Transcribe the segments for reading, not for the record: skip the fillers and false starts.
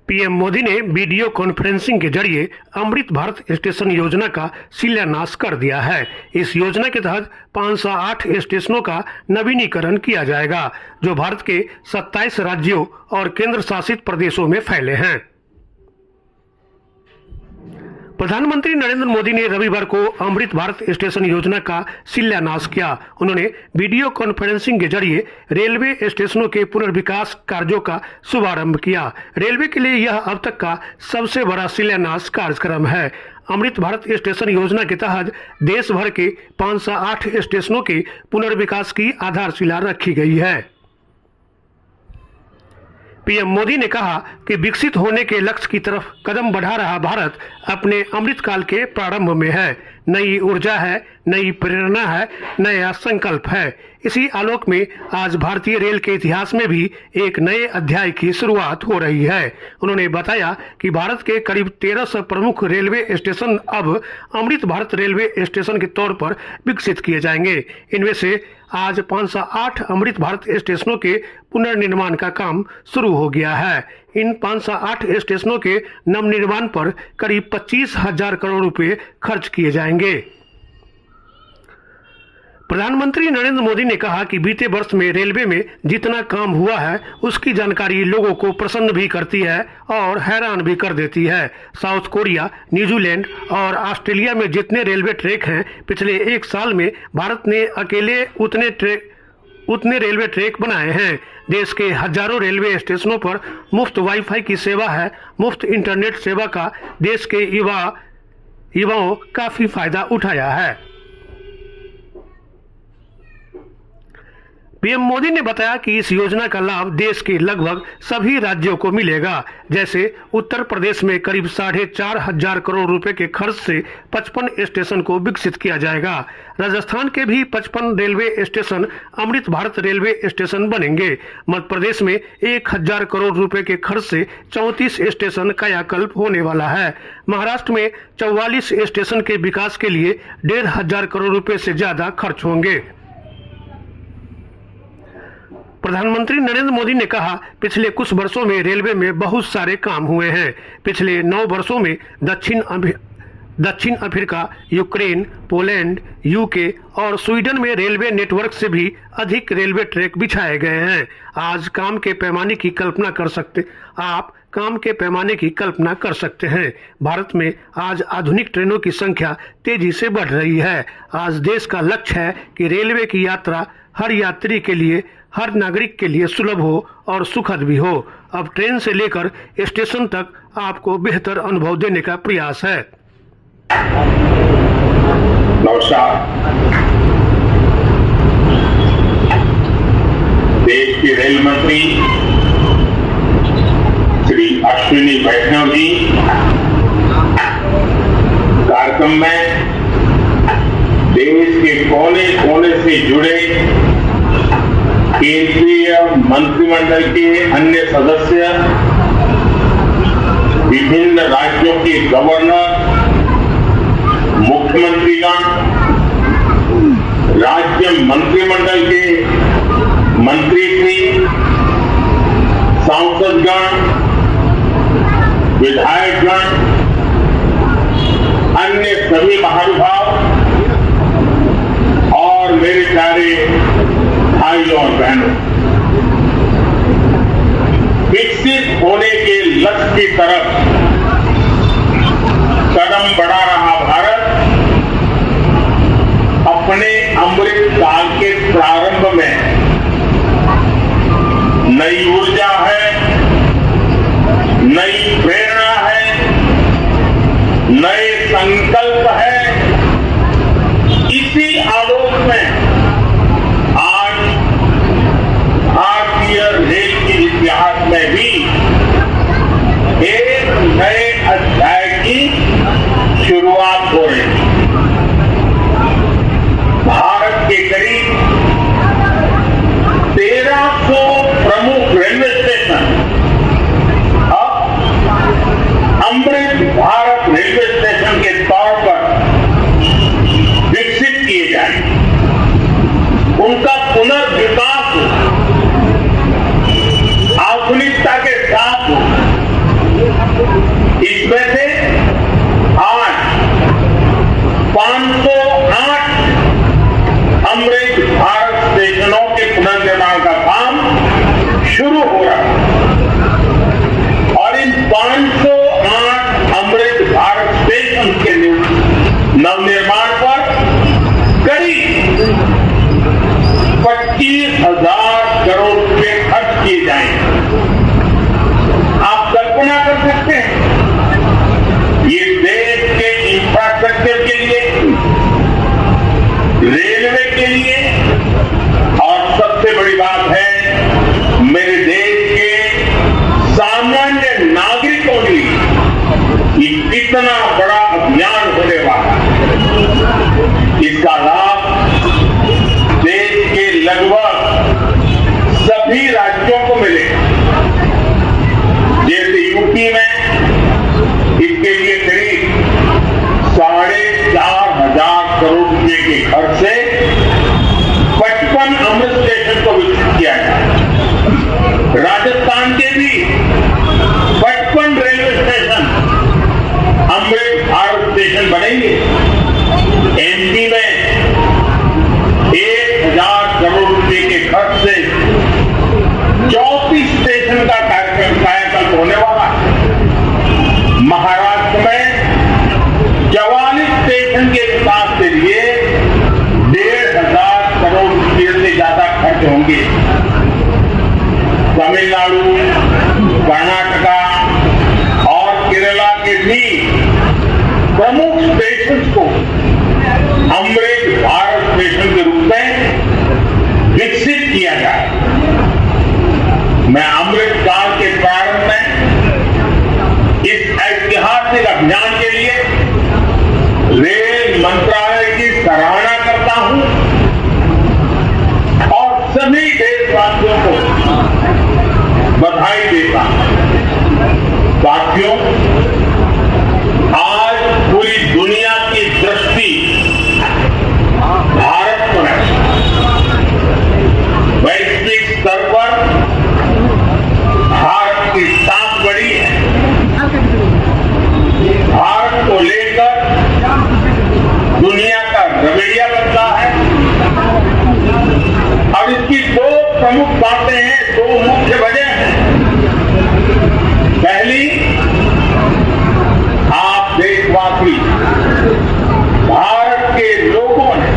PM Modi ने video conferencing के जरिए अमृत भारत स्टेशन योजना का शिलान्यास कर दिया है। इस योजना के तहत 508 स्टेशनों का नवीनीकरण किया जाएगा, जो भारत के 27 राज्यों और केंद्र शासित प्रदेशों में फैले हैं। प्रधानमंत्री नरेंद्र मोदी ने रविवार को अमृत भारत स्टेशन योजना का शिलान्यास किया। उन्होंने वीडियो कॉन्फ्रेंसिंग के जरिए रेलवे स्टेशनों के पुनर्विकास कार्यों का शुभारंभ किया। रेलवे के लिए यह अब तक का सबसे बड़ा शिलान्यास कार्यक्रम है। अमृत भारत स्टेशन योजना के तहत देश भर के 508 स्टेशनों के पुनर्विकास की आधारशिला रखी गई है। पीएम मोदी ने कहा कि विकसित होने के लक्ष्य की तरफ कदम बढ़ा रहा भारत अपने अमृतकाल के प्रारंभ में है। नई ऊर्जा है, नई प्रेरणा है, नया संकल्प है। इसी आलोक में आज भारतीय रेल के इतिहास में भी एक नए अध्याय की शुरुआत हो रही है। उन्होंने बताया कि भारत के करीब 1300 प्रमुख रेलवे स्टेशन अब अमृत भारत रेलवे स्टेशन के तौर पर विकसित किए जाएंगे। इनमें से आज 508 अमृत भारत स्टेशनों के पुनर्निर्माण का काम शुरू हो गया है। इन 508 स्टेशनों के नवनिर्माण पर करीब 25,000 करोड़ रुपए खर्च किए जाएंगे। प्रधानमंत्री नरेंद्र मोदी ने कहा कि बीते वर्ष में रेलवे में जितना काम हुआ है उसकी जानकारी लोगों को प्रसन्न भी करती है और हैरान भी कर देती है। साउथ कोरिया, न्यूजीलैंड और ऑस्ट्रेलिया में जितने रेलवे ट्रैक हैं, पिछले एक साल में भारत ने अकेले उतने रेलवे ट्रैक बनाए हैं। देश के हजारों रेलवे स्टेशनों पर मुफ्त वाईफाई की सेवा है। मुफ्त इंटरनेट सेवा का देश के युवाओं काफी फायदा उठाया है। पीएम मोदी ने बताया कि इस योजना का लाभ देश के लगभग सभी राज्यों को मिलेगा। जैसे उत्तर प्रदेश में करीब 4,500 करोड़ रुपए के खर्च से 55 स्टेशन को विकसित किया जाएगा। राजस्थान के भी 55 railway station Amrit Bharat railway station बनेंगे। मध्य प्रदेश में 1,000 करोड़ रुपए के खर्च से 34 स्टेशन कायाकल्प होने वाला है। महाराष्ट्र में 44 स्टेशन के विकास के लिए 1,500 करोड़ रुपए से ज्यादा खर्च होंगे। प्रधानमंत्री नरेंद्र मोदी ने कहा, पिछले कुछ वर्षों में रेलवे में बहुत सारे काम हुए हैं। पिछले 9 वर्षों में दक्षिण अफ्रीका, यूक्रेन, पोलैंड, यूके और स्वीडन में रेलवे नेटवर्क से भी अधिक रेलवे ट्रैक बिछाए गए हैं। आप काम के पैमाने की कल्पना कर सकते हैं। भारत में आज आधुनिक ट्रेनों की संख्या तेजी से बढ़ रही है। आज देश का लक्ष्य है कि रेलवे की यात्रा हर यात्री के लिए, हर नागरिक के लिए सुलभ हो और सुखद भी हो। अब ट्रेन से लेकर स्टेशन तक आपको बेहतर अनुभव देने का प्रयास है। नमस्कार। देश के रेल मंत्री श्री अश्विनी वैष्णव जी कार्यक्रम में देश के कोने कोने से जुड़े केंद्रीय मंत्रिमंडल के अन्य सदस्य, विभिन्न राज्यों के गवर्नर, मुख्यमंत्रीगण, राज्य मंत्रिमंडल के मंत्रीश्री, सांसदगण, विधायकगण, अन्य सभी महानुभाव और मेरे प्यारे भाइयों और बहनों, विकसित होने के लक्ष्य की तरफ कदम बढ़ा रहा भारत अपने अमृत काल के प्रारंभ में नई ऊर्जा है, नई प्रेरणा है, नए संकल्प है। इसी आलोक में रेल के इतिहास में भी एक नए अध्याय की शुरुआत हो रही है। भारत के करीब 1300 प्रमुख रेलवे में इसके लिए करीब 4,500 करोड़ रुपए के खर्च से 55 अमृत स्टेशन को विकसित किया गया। राजस्थान के भी 55 railway station Amrit Bharat station बनेंगे। एमपी में 1,000 करोड़ रुपए के खर्च से 34 स्टेशन का कायाकल्प होने वाला है। महाराष्ट्र में 44 स्टेशन के विकास के लिए 1,500 करोड़ रुपए से ज्यादा खर्च होंगे। तमिलनाडु, कर्नाटका और केरला के भी प्रमुख स्टेशन को अमृत भारत स्टेशन के रूप में विकसित किया जाए। मैं अमृत काल के प्रारंभ में इस ऐतिहासिक अभियान के लिए रेल मंत्रालय की सराहना करता हूं और सभी देशवासियों को बधाई देता हूं। साथियों, आज पूरी दुनिया की दृष्टि भारत पर है। वैश्विक स्तर पर भारत की साख बड़ी है। भारत को लेकर दुनिया का रवैया बदला है और इसकी दो प्रमुख बातें हैं, दो मुख्य वजह हैं। पहली, आप देशवासी भारत के लोगों ने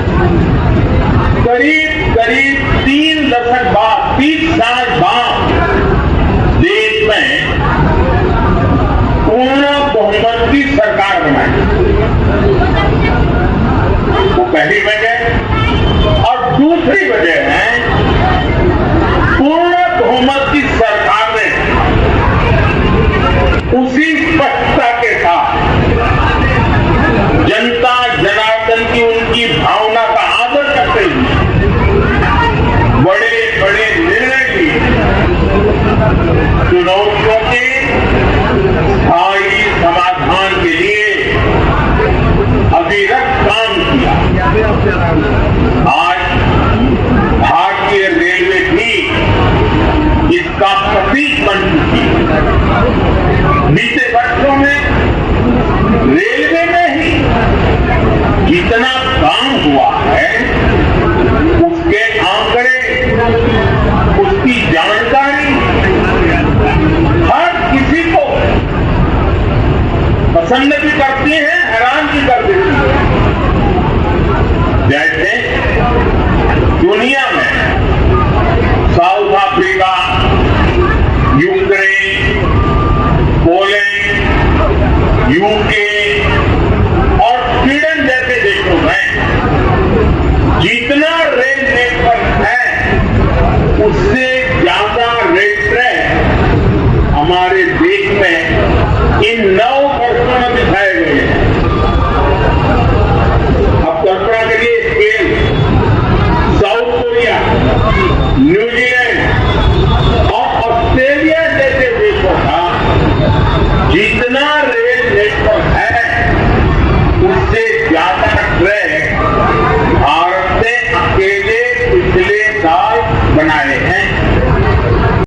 करीब 3 दशक बाद, 30 साल बाद देश में पूर्ण बहुमत की सरकार बनाई। वो पहली वजह। और दूसरी वजह है, पूर्ण बहुमत की सरकार ने उसी स्पष्टता के साथ जनता जनार्दन की उनकी भावना का आदर करते हुए बड़े बड़े निर्णय लिए, चुनौतियों के स्थायी समाधान के लिए अविरत काम किया। आज भारतीय रेलवे भी इसका प्रतीक बन चुकी है। बीते वर्षों में रेलवे में ही जितना काम हुआ है